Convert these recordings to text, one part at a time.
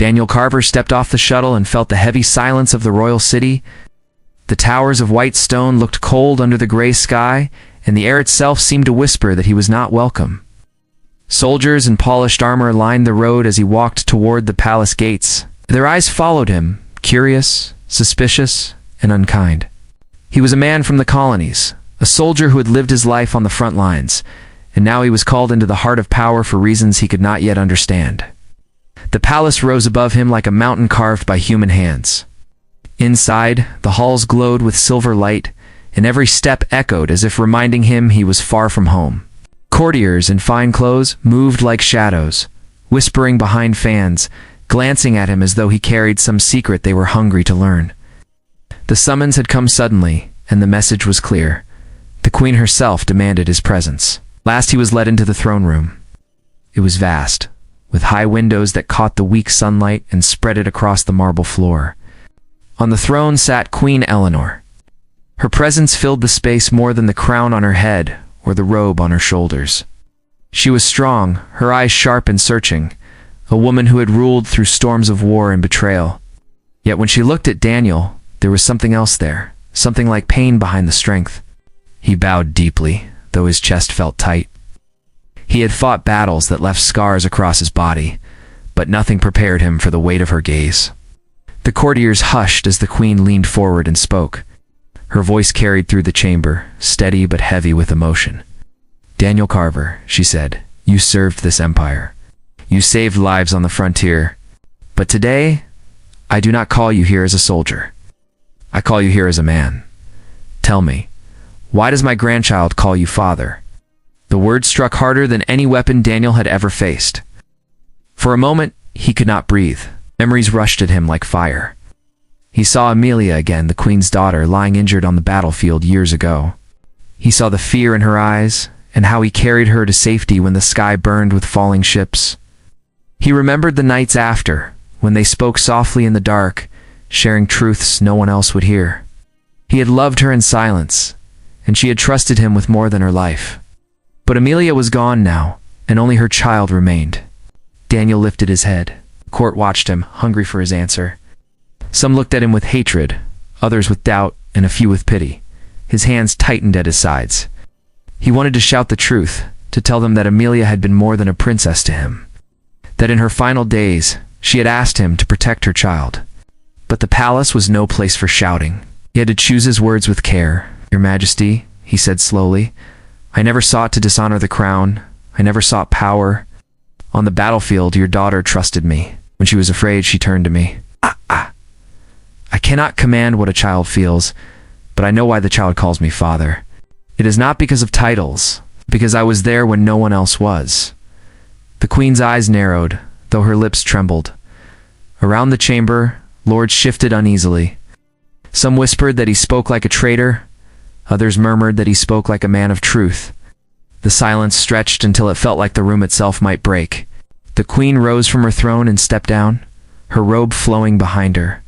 Daniel Carver stepped off the shuttle and felt the heavy silence of the royal city. The towers of white stone looked cold under the gray sky, and the air itself seemed to whisper that he was not welcome. Soldiers in polished armor lined the road as he walked toward the palace gates. Their eyes followed him, curious, suspicious, and unkind. He was a man from the colonies, a soldier who had lived his life on the front lines, and now he was called into the heart of power for reasons he could not yet understand. The palace rose above him like a mountain carved by human hands. Inside, the halls glowed with silver light, and every step echoed as if reminding him he was far from home. Courtiers in fine clothes moved like shadows, whispering behind fans, glancing at him as though he carried some secret they were hungry to learn. The summons had come suddenly, and the message was clear. The queen herself demanded his presence. Last he was led into the throne room. It was vast, with high windows that caught the weak sunlight and spread it across the marble floor. On the throne sat Queen Eleanor. Her presence filled the space more than the crown on her head or the robe on her shoulders. She was strong, her eyes sharp and searching, a woman who had ruled through storms of war and betrayal. Yet when she looked at Daniel, there was something else there, something like pain behind the strength. He bowed deeply, though his chest felt tight. He had fought battles that left scars across his body, but nothing prepared him for the weight of her gaze. The courtiers hushed as the queen leaned forward and spoke. Her voice carried through the chamber, steady but heavy with emotion. "Daniel Carver," she said, "you served this empire. You saved lives on the frontier. But today, I do not call you here as a soldier. I call you here as a man. Tell me, why does my grandchild call you father?" The word struck harder than any weapon Daniel had ever faced. For a moment, he could not breathe. Memories rushed at him like fire. He saw Amelia again, the queen's daughter, lying injured on the battlefield years ago. He saw the fear in her eyes, and how he carried her to safety when the sky burned with falling ships. He remembered the nights after, when they spoke softly in the dark, sharing truths no one else would hear. He had loved her in silence, and she had trusted him with more than her life. But Amelia was gone now, and only her child remained. Daniel lifted his head. The court watched him, hungry for his answer. Some looked at him with hatred, others with doubt, and a few with pity. His hands tightened at his sides. He wanted to shout the truth, to tell them that Amelia had been more than a princess to him. That in her final days, she had asked him to protect her child. But the palace was no place for shouting. He had to choose his words with care. "Your Majesty," he said slowly, "I never sought to dishonor the crown. I never sought power. On the battlefield, your daughter trusted me. When she was afraid, she turned to me. I cannot command what a child feels, but I know why the child calls me father. It is not because of titles, because I was there when no one else was." The queen's eyes narrowed, though her lips trembled. Around the chamber, lords shifted uneasily. Some whispered that he spoke like a traitor. Others murmured that he spoke like a man of truth. The silence stretched until it felt like the room itself might break. The queen rose from her throne and stepped down, her robe flowing behind her.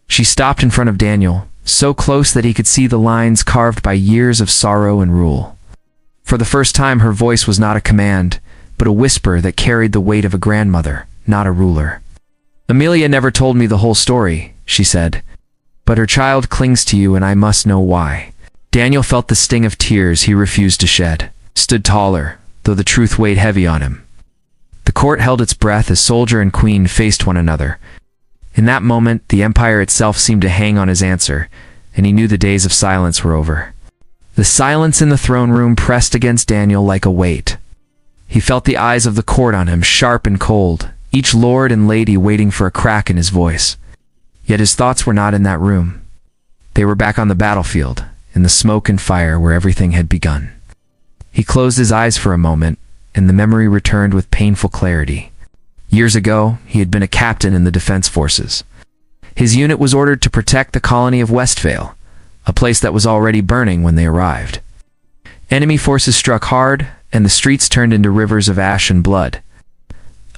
She stopped in front of Daniel, so close that he could see the lines carved by years of sorrow and rule. For the first time, her voice was not a command, but a whisper that carried the weight of a grandmother, not a ruler. "Amelia never told me the whole story," she said, "but her child clings to you and I must know why." Daniel felt the sting of tears he refused to shed, stood taller, though the truth weighed heavy on him. The court held its breath as soldier and queen faced one another. In that moment, the empire itself seemed to hang on his answer, and he knew the days of silence were over. The silence in the throne room pressed against Daniel like a weight. He felt the eyes of the court on him, sharp and cold, each lord and lady waiting for a crack in his voice. Yet his thoughts were not in that room. They were back on the battlefield, in the smoke and fire where everything had begun. He closed his eyes for a moment, and the memory returned with painful clarity. Years ago, he had been a captain in the defense forces. His unit was ordered to protect the colony of Westvale, a place that was already burning when they arrived. Enemy forces struck hard, and the streets turned into rivers of ash and blood.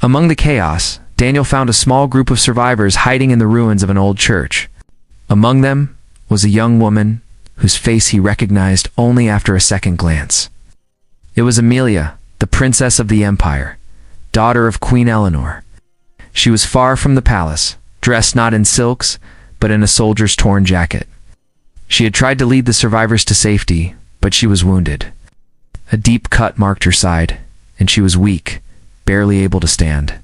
Among the chaos, Daniel found a small group of survivors hiding in the ruins of an old church. Among them was a young woman whose face he recognized only after a second glance. It was Amelia, the princess of the empire, daughter of Queen Eleanor. She was far from the palace, dressed not in silks, but in a soldier's torn jacket. She had tried to lead the survivors to safety, but she was wounded. A deep cut marked her side, and she was weak, barely able to stand.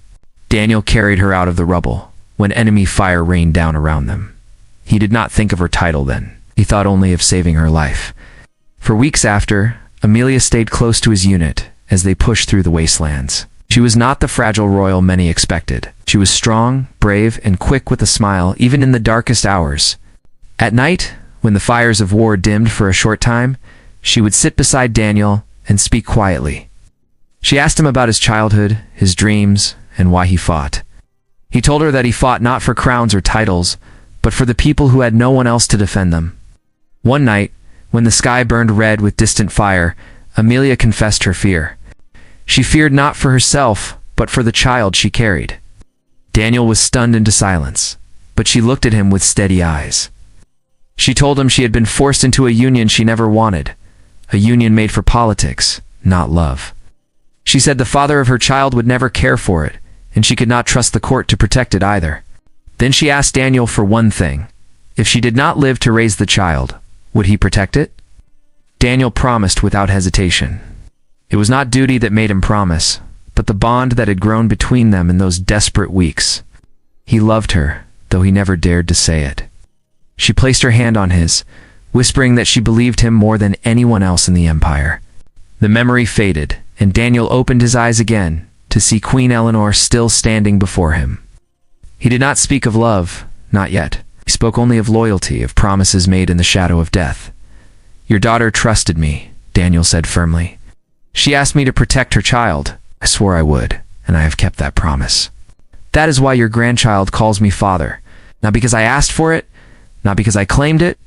Daniel carried her out of the rubble, when enemy fire rained down around them. He did not think of her title then. He thought only of saving her life. For weeks after, Amelia stayed close to his unit as they pushed through the wastelands. She was not the fragile royal many expected. She was strong, brave, and quick with a smile, even in the darkest hours. At night, when the fires of war dimmed for a short time, she would sit beside Daniel and speak quietly. She asked him about his childhood, his dreams, and why he fought. He told her that he fought not for crowns or titles, but for the people who had no one else to defend them. One night, when the sky burned red with distant fire, Amelia confessed her fear. She feared not for herself, but for the child she carried. Daniel was stunned into silence, but she looked at him with steady eyes. She told him she had been forced into a union she never wanted, a union made for politics, not love. She said the father of her child would never care for it, and she could not trust the court to protect it either. Then she asked Daniel for one thing. If she did not live to raise the child, would he protect it? Daniel promised without hesitation. It was not duty that made him promise, but the bond that had grown between them in those desperate weeks. He loved her, though he never dared to say it. She placed her hand on his, whispering that she believed him more than anyone else in the empire. The memory faded, and Daniel opened his eyes again to see Queen Eleanor still standing before him. He did not speak of love, not yet. He spoke only of loyalty, of promises made in the shadow of death. "Your daughter trusted me," Daniel said firmly. "She asked me to protect her child. I swore I would, and I have kept that promise. That is why your grandchild calls me father, not because I asked for it, not because I claimed it,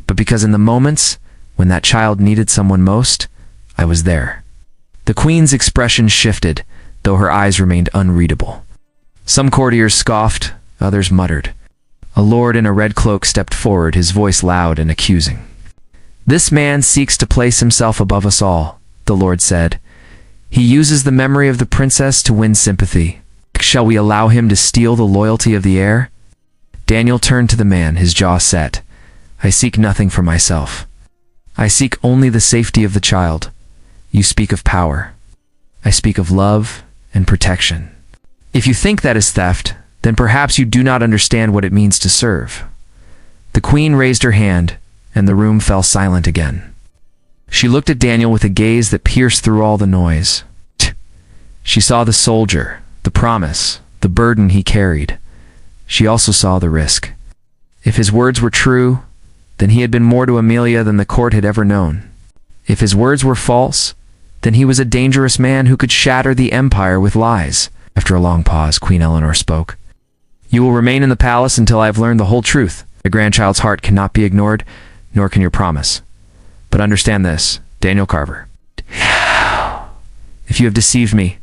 but because in the moments when that child needed someone most, I was there." The queen's expression shifted, though her eyes remained unreadable. Some courtiers scoffed, others muttered. A lord in a red cloak stepped forward, his voice loud and accusing. "This man seeks to place himself above us all," the lord said. "He uses the memory of the princess to win sympathy. Shall we allow him to steal the loyalty of the heir?" Daniel turned to the man, his jaw set. "I seek nothing for myself. I seek only the safety of the child. You speak of power. I speak of love and protection. If you think that is theft, then perhaps you do not understand what it means to serve." The queen raised her hand, and the room fell silent again. She looked at Daniel with a gaze that pierced through all the noise. She saw the soldier, the promise, the burden he carried. She also saw the risk. If his words were true, then he had been more to Amelia than the court had ever known. If his words were false, then he was a dangerous man who could shatter the empire with lies. After a long pause, Queen Eleanor spoke. "You will remain in the palace until I have learned the whole truth. The grandchild's heart cannot be ignored, nor can your promise. But understand this, Daniel Carver. If you have deceived me,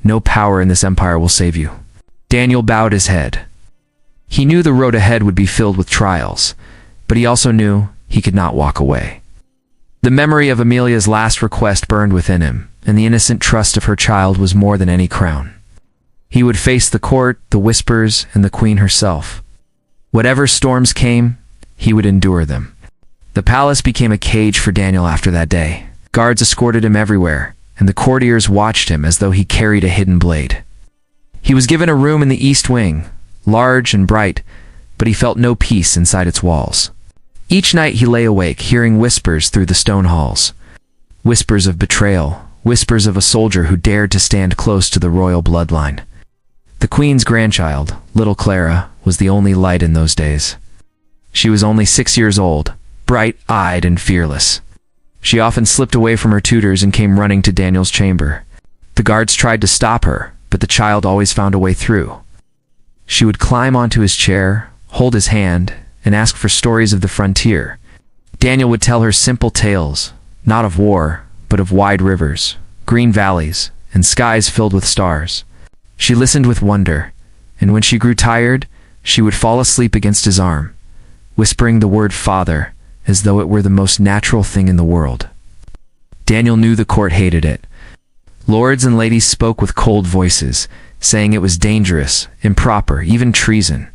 no power in this empire will save you." Daniel bowed his head. He knew the road ahead would be filled with trials, but he also knew he could not walk away. The memory of Amelia's last request burned within him, and the innocent trust of her child was more than any crown. He would face the court, the whispers, and the queen herself. Whatever storms came, he would endure them. The palace became a cage for Daniel after that day. Guards escorted him everywhere, and the courtiers watched him as though he carried a hidden blade. He was given a room in the east wing, large and bright, but he felt no peace inside its walls. Each night he lay awake, hearing whispers through the stone halls. Whispers of betrayal, whispers of a soldier who dared to stand close to the royal bloodline. The queen's grandchild, little Clara, was the only light in those days. She was only 6 years old, bright-eyed and fearless. She often slipped away from her tutors and came running to Daniel's chamber. The guards tried to stop her, but the child always found a way through. She would climb onto his chair, hold his hand, and ask for stories of the frontier. Daniel would tell her simple tales, not of war, but of wide rivers, green valleys, and skies filled with stars. She listened with wonder, and when she grew tired, she would fall asleep against his arm, whispering the word father as though it were the most natural thing in the world. Daniel knew the court hated it. Lords and ladies spoke with cold voices, saying it was dangerous, improper, even treason.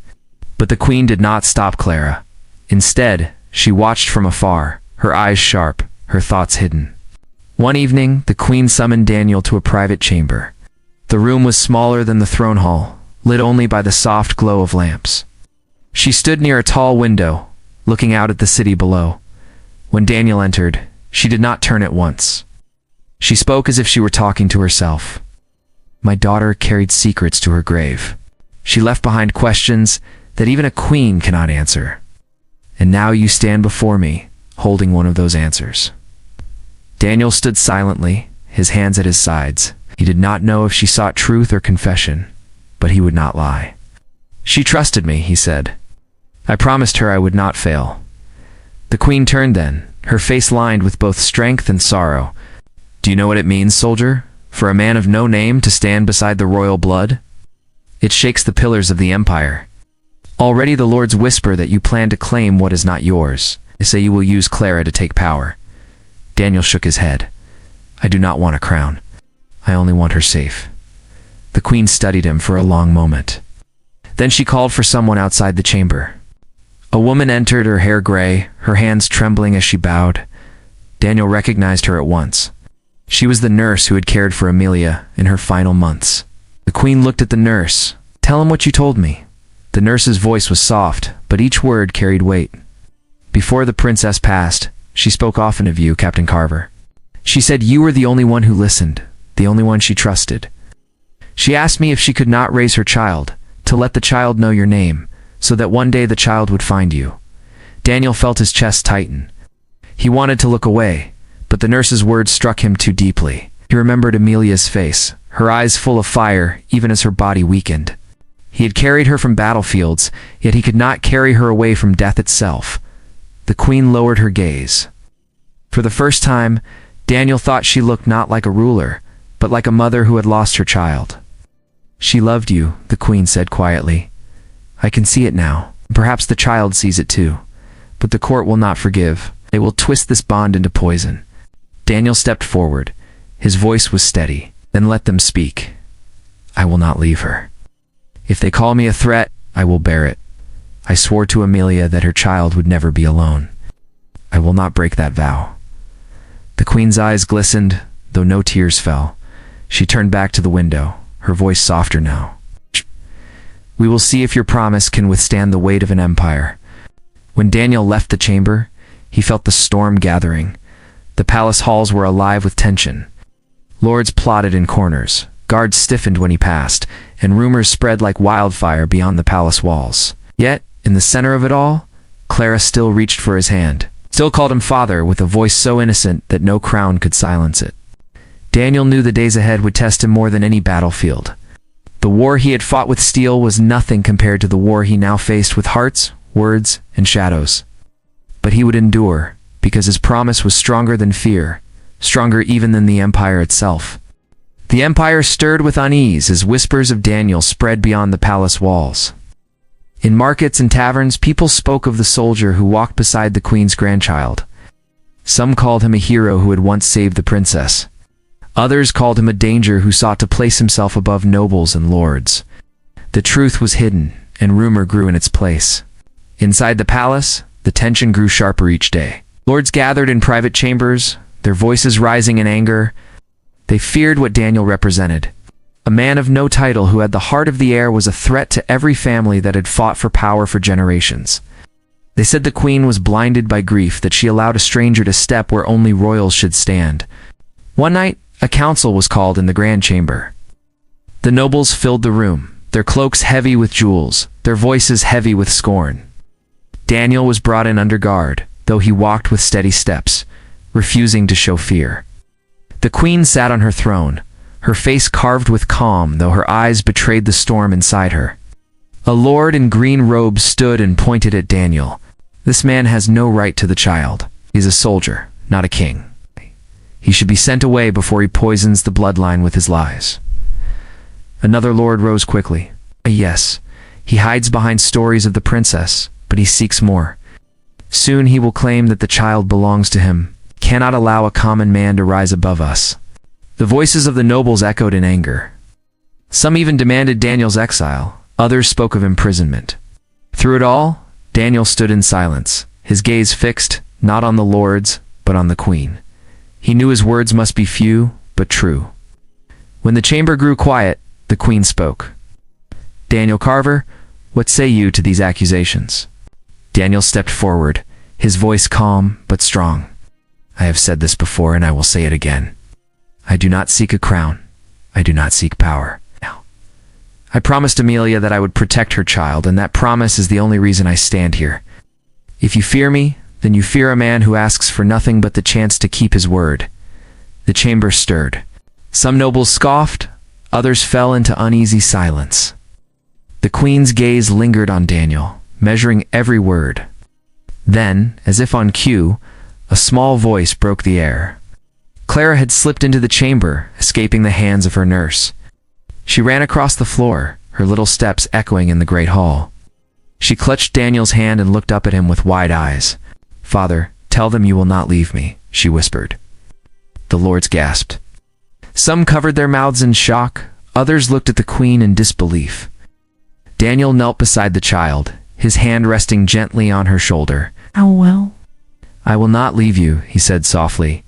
But the queen did not stop Clara. Instead, she watched from afar, her eyes sharp, her thoughts hidden. One evening, the queen summoned Daniel to a private chamber. The room was smaller than the throne hall, lit only by the soft glow of lamps. She stood near a tall window, looking out at the city below. When Daniel entered, she did not turn at once. She spoke as if she were talking to herself. My daughter carried secrets to her grave. She left behind questions that even a queen cannot answer. And now you stand before me, holding one of those answers. Daniel stood silently, his hands at his sides. He did not know if she sought truth or confession, but he would not lie. She trusted me, he said. I promised her I would not fail. The queen turned then, her face lined with both strength and sorrow. Do you know what it means, soldier, for a man of no name to stand beside the royal blood? It shakes the pillars of the empire. Already the lords whisper that you plan to claim what is not yours. They say you will use Clara to take power. Daniel shook his head. I do not want a crown. I only want her safe. The queen studied him for a long moment. Then she called for someone outside the chamber. A woman entered, her hair gray, her hands trembling as she bowed. Daniel recognized her at once. She was the nurse who had cared for Amelia in her final months. The queen looked at the nurse. Tell him what you told me. The nurse's voice was soft, but each word carried weight. Before the princess passed, she spoke often of you, Captain Carver. She said you were the only one who listened, the only one she trusted. She asked me if she could not raise her child, to let the child know your name, so that one day the child would find you. Daniel felt his chest tighten. He wanted to look away, but the nurse's words struck him too deeply. He remembered Amelia's face, her eyes full of fire, even as her body weakened. He had carried her from battlefields, yet he could not carry her away from death itself. The queen lowered her gaze. For the first time, Daniel thought she looked not like a ruler, but like a mother who had lost her child. She loved you, the queen said quietly. I can see it now. Perhaps the child sees it too. But the court will not forgive. They will twist this bond into poison. Daniel stepped forward. His voice was steady. Then let them speak. I will not leave her. If they call me a threat, I will bear it. I swore to Amelia that her child would never be alone. I will not break that vow. The queen's eyes glistened, though no tears fell. She turned back to the window, her voice softer now. We will see if your promise can withstand the weight of an empire. When Daniel left the chamber, he felt the storm gathering. The palace halls were alive with tension. Lords plotted in corners, guards stiffened when he passed, and rumors spread like wildfire beyond the palace walls. Yet, in the center of it all, Clara still reached for his hand, still called him father with a voice so innocent that no crown could silence it. Daniel knew the days ahead would test him more than any battlefield. The war he had fought with steel was nothing compared to the war he now faced with hearts, words, and shadows. But he would endure, because his promise was stronger than fear, stronger even than the empire itself. The empire stirred with unease as whispers of Daniel spread beyond the palace walls. In markets and taverns, people spoke of the soldier who walked beside the queen's grandchild. Some called him a hero who had once saved the princess. Others called him a danger who sought to place himself above nobles and lords. The truth was hidden, and rumor grew in its place. Inside the palace, the tension grew sharper each day. Lords gathered in private chambers, their voices rising in anger. They feared what Daniel represented. A man of no title who had the heart of the air was a threat to every family that had fought for power for generations. They said the queen was blinded by grief that she allowed a stranger to step where only royals should stand. One night, a council was called in the grand chamber. The nobles filled the room, their cloaks heavy with jewels, their voices heavy with scorn. Daniel was brought in under guard, though he walked with steady steps, refusing to show fear. The queen sat on her throne, her face carved with calm, though her eyes betrayed the storm inside her. A lord in green robes stood and pointed at Daniel. This man has no right to the child. He's a soldier, not a king. He should be sent away before he poisons the bloodline with his lies. Another lord rose quickly. Yes, he hides behind stories of the princess, but he seeks more. Soon he will claim that the child belongs to him. Cannot allow a common man to rise above us. The voices of the nobles echoed in anger. Some even demanded Daniel's exile. Others spoke of imprisonment. Through it all, Daniel stood in silence, his gaze fixed, not on the lords, but on the queen. He knew his words must be few, but true. When the chamber grew quiet, the queen spoke. "Daniel Carver, what say you to these accusations?" Daniel stepped forward, his voice calm but strong. "I have said this before and I will say it again. I do not seek a crown. I do not seek power. Now, I promised Amelia that I would protect her child, and that promise is the only reason I stand here. If you fear me, then you fear a man who asks for nothing but the chance to keep his word." The chamber stirred. Some nobles scoffed, others fell into uneasy silence. The queen's gaze lingered on Daniel, measuring every word. Then, as if on cue, a small voice broke the air. Clara had slipped into the chamber, escaping the hands of her nurse. She ran across the floor, her little steps echoing in the great hall. She clutched Daniel's hand and looked up at him with wide eyes. "Father, tell them you will not leave me," she whispered. The lords gasped. Some covered their mouths in shock, others looked at the queen in disbelief. Daniel knelt beside the child, his hand resting gently on her shoulder. "How well?" "I will not leave you," he said softly,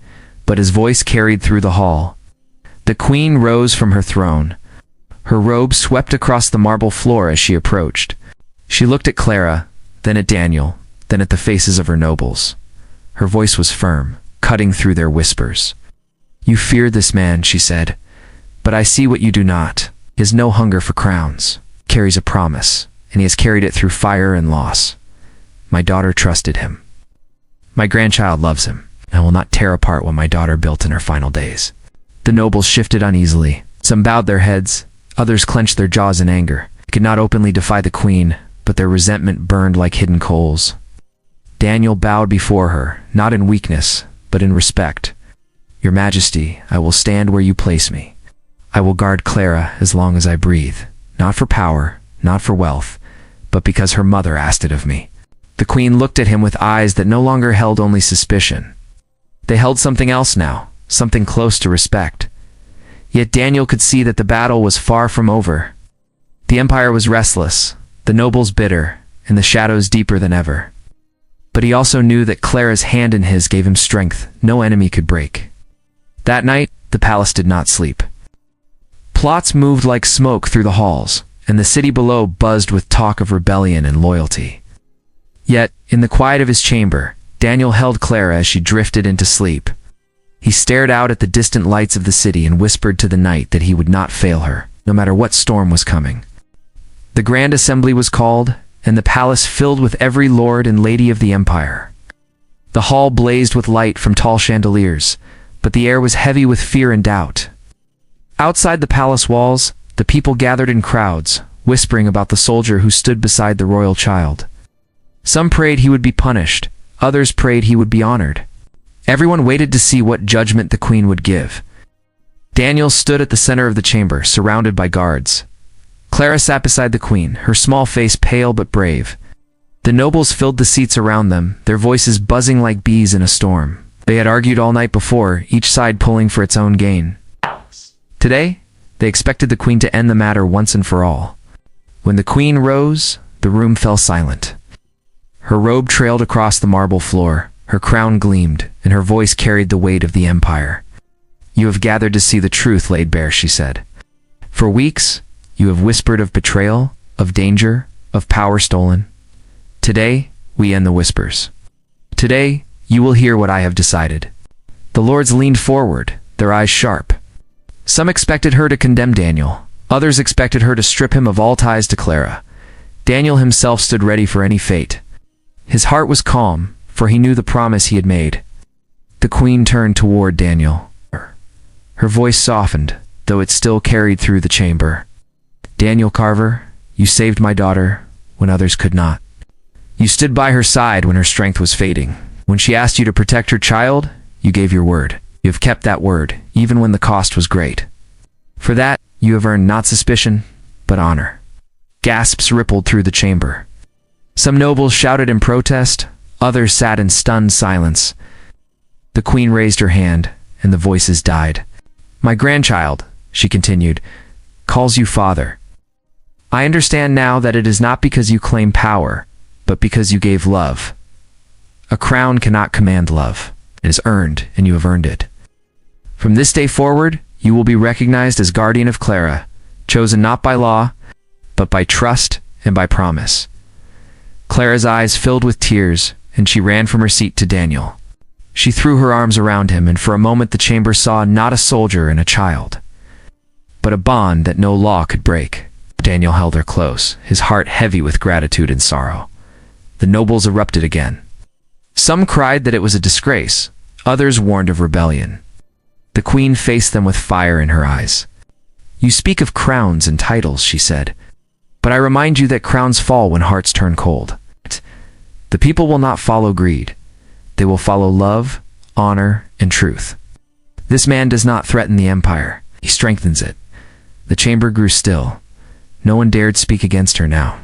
but his voice carried through the hall. The queen rose from her throne. Her robe swept across the marble floor as she approached. She looked at Clara, then at Daniel, then at the faces of her nobles. Her voice was firm, cutting through their whispers. "You fear this man," she said, "but I see what you do not. He has no hunger for crowns, carries a promise, and he has carried it through fire and loss. My daughter trusted him. My grandchild loves him. I will not tear apart what my daughter built in her final days." The nobles shifted uneasily. Some bowed their heads, others clenched their jaws in anger. They could not openly defy the queen, but their resentment burned like hidden coals. Daniel bowed before her, not in weakness, but in respect. "Your Majesty, I will stand where you place me. I will guard Clara as long as I breathe, not for power, not for wealth, but because her mother asked it of me." The queen looked at him with eyes that no longer held only suspicion. They held something else now, something close to respect. Yet Daniel could see that the battle was far from over. The empire was restless, the nobles bitter, and the shadows deeper than ever. But he also knew that Clara's hand in his gave him strength no enemy could break. That night, the palace did not sleep. Plots moved like smoke through the halls, and the city below buzzed with talk of rebellion and loyalty. Yet, in the quiet of his chamber, Daniel held Clara as she drifted into sleep. He stared out at the distant lights of the city and whispered to the night that he would not fail her, no matter what storm was coming. The grand assembly was called, and the palace filled with every lord and lady of the empire. The hall blazed with light from tall chandeliers, but the air was heavy with fear and doubt. Outside the palace walls, the people gathered in crowds, whispering about the soldier who stood beside the royal child. Some prayed he would be punished, others prayed he would be honored. Everyone waited to see what judgment the queen would give. Daniel stood at the center of the chamber, surrounded by guards. Clara sat beside the queen, her small face pale but brave. The nobles filled the seats around them, their voices buzzing like bees in a storm. They had argued all night before, each side pulling for its own gain. Today, they expected the queen to end the matter once and for all. When the queen rose, the room fell silent. Her robe trailed across the marble floor, her crown gleamed, and her voice carried the weight of the empire. "You have gathered to see the truth laid bare," she said. "For weeks, you have whispered of betrayal, of danger, of power stolen. Today, we end the whispers. Today, you will hear what I have decided." The lords leaned forward, their eyes sharp. Some expected her to condemn Daniel. Others expected her to strip him of all ties to Clara. Daniel himself stood ready for any fate. His heart was calm, for he knew the promise he had made. The queen turned toward Daniel. Her voice softened, though it still carried through the chamber. "Daniel Carver, you saved my daughter when others could not. You stood by her side when her strength was fading. When she asked you to protect her child, you gave your word. You have kept that word, even when the cost was great. For that, you have earned not suspicion, but honor." Gasps rippled through the chamber. Some nobles shouted in protest, others sat in stunned silence. The queen raised her hand, and the voices died. "My grandchild," she continued, calls you father. I understand now that it is not because you claim power, but because you gave love. A crown cannot command love. It is earned, and you have earned it. From this day forward, you will be recognized as guardian of Clara, chosen not by law, but by trust and by promise. Clara's eyes filled with tears, and she ran from her seat to Daniel. She threw her arms around him, and for a moment the chamber saw not a soldier and a child, but a bond that no law could break. Daniel held her close, his heart heavy with gratitude and sorrow. The nobles erupted again. Some cried that it was a disgrace, others warned of rebellion. The queen faced them with fire in her eyes. You speak of crowns and titles, she said, but I remind you that crowns fall when hearts turn cold. The people will not follow greed. They will follow love, honor, and truth. This man does not threaten the empire. He strengthens it. The chamber grew still. No one dared speak against her now.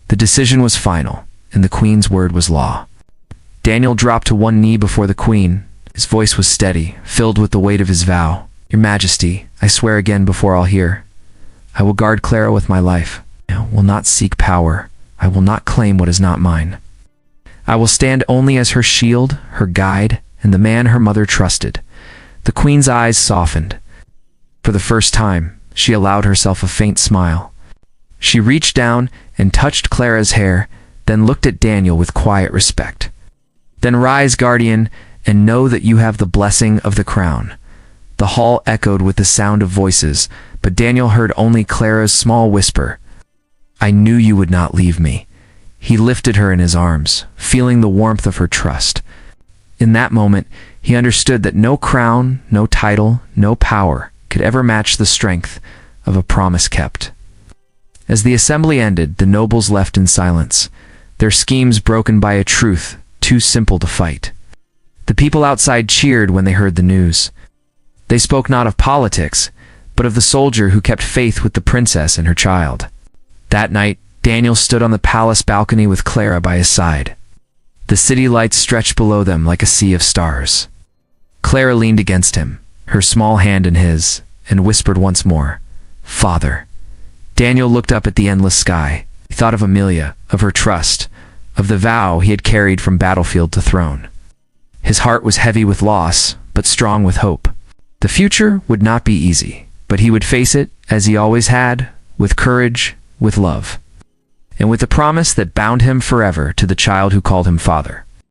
The decision was final, and the queen's word was law. Daniel dropped to one knee before the queen. His voice was steady, filled with the weight of his vow. Your Majesty, I swear again before all here, I will guard Clara with my life. I will not seek power. I will not claim what is not mine. I will stand only as her shield, her guide, and the man her mother trusted. The queen's eyes softened. For the first time, she allowed herself a faint smile. She reached down and touched Clara's hair, then looked at Daniel with quiet respect. Then rise, guardian, and know that you have the blessing of the crown. The hall echoed with the sound of voices, but Daniel heard only Clara's small whisper. I knew you would not leave me. He lifted her in his arms, feeling the warmth of her trust. In that moment, he understood that no crown, no title, no power could ever match the strength of a promise kept. As the assembly ended, the nobles left in silence, their schemes broken by a truth too simple to fight. The people outside cheered when they heard the news. They spoke not of politics, but of the soldier who kept faith with the princess and her child. That night, Daniel stood on the palace balcony with Clara by his side. The city lights stretched below them like a sea of stars. Clara leaned against him, her small hand in his, and whispered once more, Father. Daniel looked up at the endless sky. He thought of Amelia, of her trust, of the vow he had carried from battlefield to throne. His heart was heavy with loss, but strong with hope. The future would not be easy, but he would face it, as he always had, with courage, with love, and with the promise that bound him forever to the child who called him father.